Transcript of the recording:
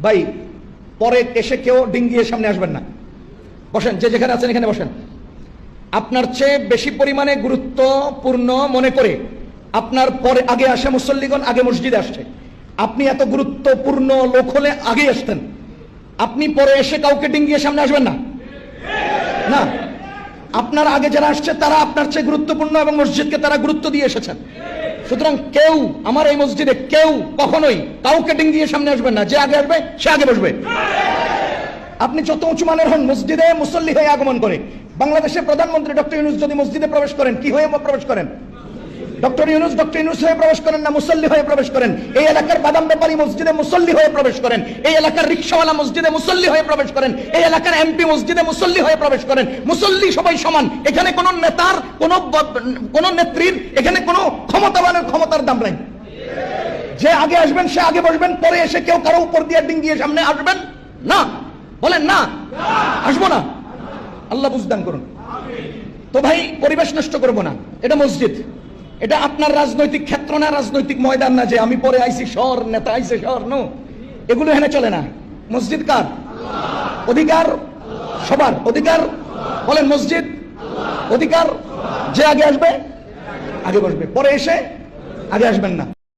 ভাই পরে এসে কেউ ডিঙ্গিয়ে সামনে আসবেন না, বসেন, যে যেখানে আছেন এখানে বসেন। আপনার চেয়ে বেশি পরিমাণে গুরুত্বপূর্ণ মনে করে আপনার পরে আগে আসে মুসল্লিগণ, আগে মসজিদে আসছে। আপনি এত গুরুত্বপূর্ণ লোক হলে আগে আসতেন, আপনি পরে এসে কাউকে ডিঙ্গিয়ে সামনে আসবেন না। না, আপনার আগে যারা আসছে তারা আপনার চেয়ে গুরুত্বপূর্ণ এবং মসজিদকে তারা গুরুত্ব দিয়ে এসেছেন। সুতরাং কেউ আমার এই মসজিদে কেউ কখনোই কাউকে ডিঙ্গিয়ে সামনে আসবেন না। যে আগে আসবে সে আগে বসবে। আপনি যত উঁচু মানের হন, মসজিদে মুসল্লি হয়ে আগমন করে। বাংলাদেশের প্রধানমন্ত্রী ডক্টর ইউনূস যদি মসজিদে প্রবেশ করেন, কি হয়ে প্রবেশ করেন? ডক্টর ইউনূস হয়ে প্রবেশ করেন না মুসল্লি হয়ে প্রবেশ করেন? এই এলাকার বাদাম ব্যাপারী মসজিদে মুসল্লি হয়ে প্রবেশ করেন, এই এলাকার রিকশাওয়ালা মসজিদে মুসল্লি হয়ে প্রবেশ করেন, এই এলাকার এমপি মসজিদে মুসল্লি হয়ে প্রবেশ করেন। মুসল্লি সবাই সমান, এখানে কোন নেতার কোন নেত্রীর এখানে কোন ক্ষমতাবানের ক্ষমতার দাম নাই। যে আগে আসবেন সে আগে বসবেন, পরে এসে কেউ কারো উপর দিয়ে ডিঙ্গিয়ে সামনে আসবেন না। বলেন না, আসবো না। আল্লাহ বুঝদান করুন। তো ভাই পরিবেশ নষ্ট করবো না। এটা মসজিদ, এটা আপনার রাজনৈতিক ক্ষেত্র না, রাজনৈতিক ময়দান না যে আমি পরে আইছি শহর, নেতা আইছে শহর। নো, এগুলো এখানে চলে না। মসজিদ কার? অধিকার সবার। অধিকার বলেন মসজিদ অধিকার। যে আগে আসবে আগে বসবে, পরে এসে আগে আসবেন না।